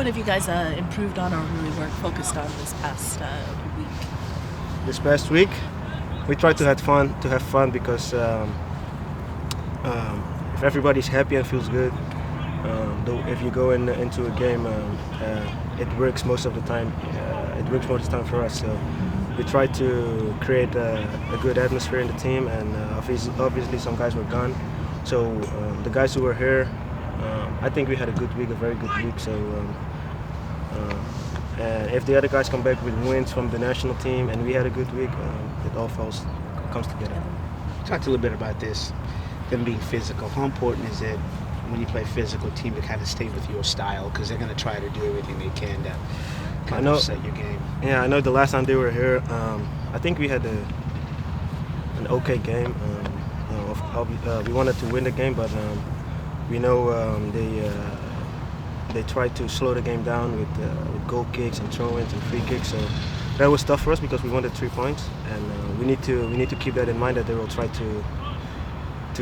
What have you guys improved on or really focused on this past week? This past week, we tried to have fun because if everybody's happy and feels good, if you go into a game, it works most of the time. It works most of the time for us. So we tried to create a good atmosphere in the team, and obviously some guys were gone. So the guys who were here, I think we had a good week, a very good week. So and if the other guys come back with wins from the national team, and we had a good week, it all comes together. Talk a little bit about this, them being physical. How important is it when you play physical team to kind of stay with your style, because they're going to try to do everything they can to kind of set your game? Yeah, I know the last time they were here, I think we had an okay game. We wanted to win the game, but we know they tried to slow the game down with goal kicks and throw-ins and free kicks. So that was tough for us because we wanted 3 points, and we need to keep that in mind, that they will try to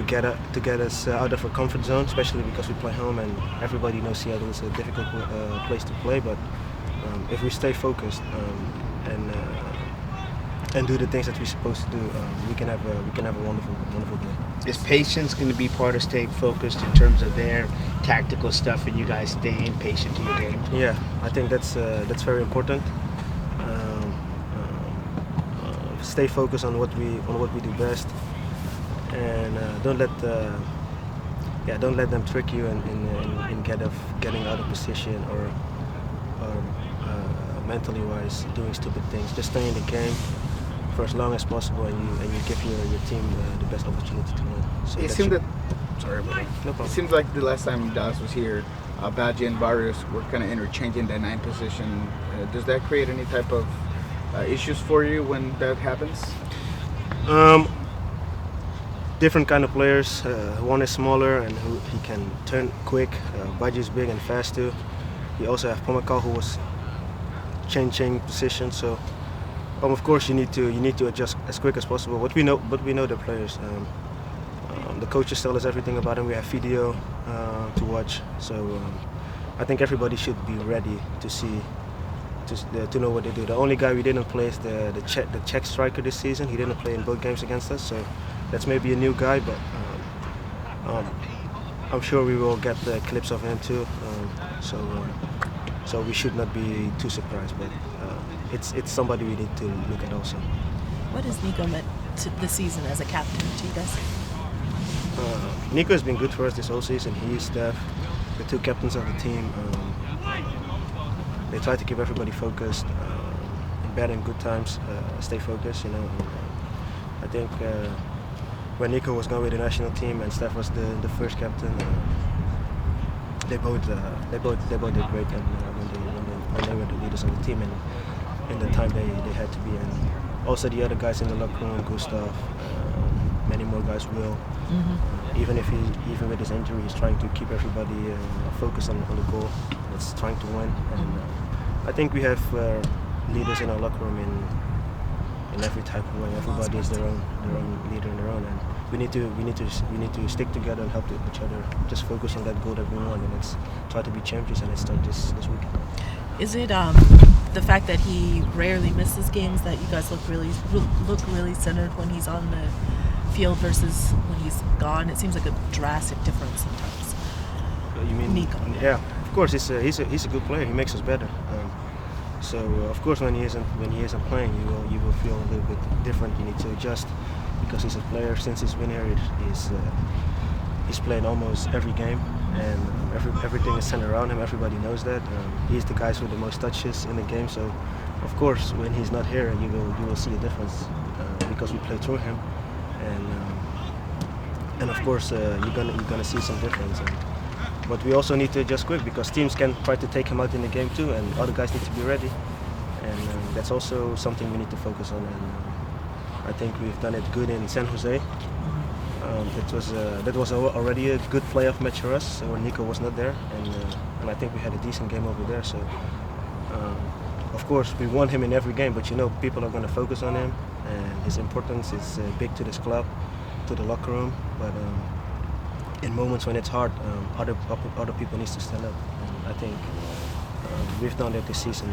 get us out of our comfort zone, especially because we play home and everybody knows Seattle is a difficult place to play. But if we stay focused and do the things that we're supposed to do, we can have a wonderful game. Is patience going to be part of staying focused in terms of their tactical stuff, and you guys staying patient to your game? Yeah, I think that's very important. Stay focused on what we do best, and don't let them trick you in getting out of position or mentally wise doing stupid things. Just stay in the game for as long as possible, and you give your team the best opportunity to win. So it seemed It seems like the last time Dallas was here, Badji and Barrios were kind of interchanging that 9 position. Does that create any type of issues for you when that happens? Different kind of players. One is smaller and he can turn quick. Badji is big and fast too. You also have Pomakal, who was changing position. So of course you need to adjust as quick as possible. But we know the players. The coaches tell us everything about them. We have video to watch. So I think everybody should be ready to know what they do. The only guy we didn't play is the Czech striker this season. He didn't play in both games against us. So that's maybe a new guy, but I'm sure we will get the clips of him too. So we should not be too surprised. But it's somebody we need to look at also. What has Nico meant to the season as a captain to you guys? Nico has been good for us this whole season. He, Steph, the 2 captains of the team. They try to keep everybody focused in bad and good times. Stay focused, And, I think when Nico was going with the national team and Steph was the first captain, they both did great. And when they were the leaders of the team, and in the time they had to be, and also the other guys in the locker room, Gustav, many more guys will. Mm-hmm. Even with his injury, he's trying to keep everybody focused on the goal. It's trying to win, and I think we have leaders in our locker room in every type of way. Everybody is their own leader in their own, and we need to stick together and help each other. Just focus on that goal that we want, and let's try to be champions. And let's start this week. Is it the fact that he rarely misses games that you guys look really centered when he's on the field versus when he's gone? It seems like a drastic difference sometimes. You mean Nico? Yeah, of course he's a good player. He makes us better. So of course when he isn't playing, you will feel a little bit different. You need to adjust because he's a player. Since he's been here, he's playing almost every game, and everything is centered around him. Everybody knows that. He's the guy with the most touches in the game. So of course when he's not here, you will see a difference because we play through him. And of course you're gonna see some difference. But we also need to adjust quick because teams can try to take him out in the game too, and other guys need to be ready. And that's also something we need to focus on. And I think we've done it good in San Jose. That was already a good playoff match for us when Nico was not there, and I think we had a decent game over there. So of course we want him in every game, but people are going to focus on him, and his importance is big to this club, to the locker room. But in moments when it's hard, other people need to stand up. And I think We've done that this season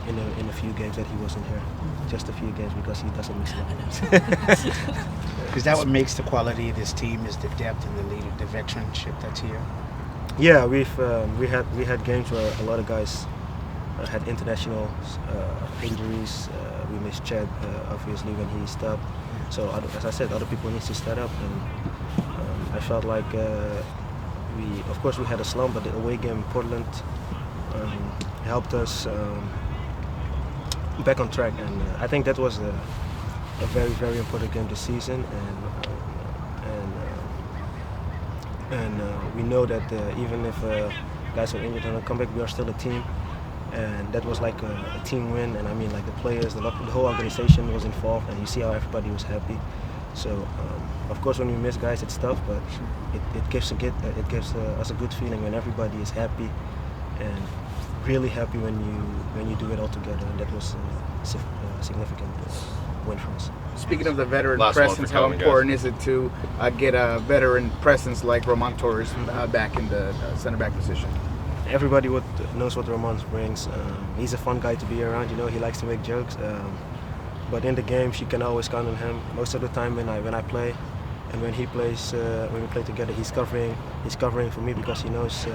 in a few games that he wasn't here. Just a few games because he doesn't miss a lot. Is that what makes the quality of this team? Is the depth and the veteranship that's here? Yeah, we had games where a lot of guys had international injuries. We missed Chad obviously when he stopped. So as I said, other people need to step up, and I felt like of course we had a slump, but the away game in Portland helped us back on track, and I think that was a very, very important game this season, and we know that even if guys are injured and come back, we are still a team, and that was like a team win. And I mean, like the players, the whole organization was involved, and you see how everybody was happy. So of course, when we miss guys, it's tough, but it gives us a good feeling when everybody is happy, and really happy when you do it all together, and that was a significant win for us. Speaking of the veteran Last one presence, for how Kelvin, important is it to get a veteran presence like Romàn Torres back in the center back position? Everybody knows what Romàn brings. He's a fun guy to be around. You know, he likes to make jokes. But in the games, you can always count on him. Most of the time when I play, and when he plays, when we play together, he's covering for me because he knows.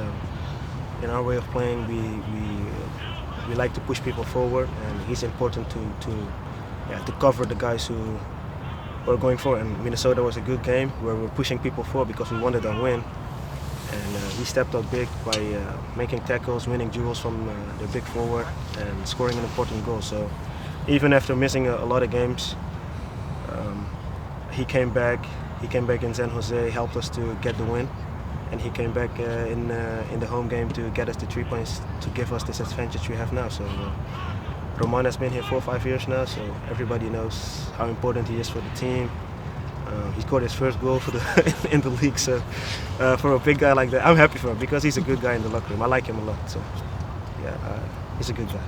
In our way of playing, we like to push people forward, and he's important to cover the guys who are going forward. And Minnesota was a good game where we were pushing people forward because we wanted to win. And he stepped up big by making tackles, winning duels from the big forward, and scoring an important goal. So even after missing a lot of games, he came back. He came back in San Jose, helped us to get the win. And he came back in the home game to get us the 3 points to give us this advantage we have now. So Romàn has been here 4 or 5 years now, so everybody knows how important he is for the team. He scored his first goal in the league, so for a big guy like that, I'm happy for him because he's a good guy in the locker room. I like him a lot, so yeah, he's a good guy.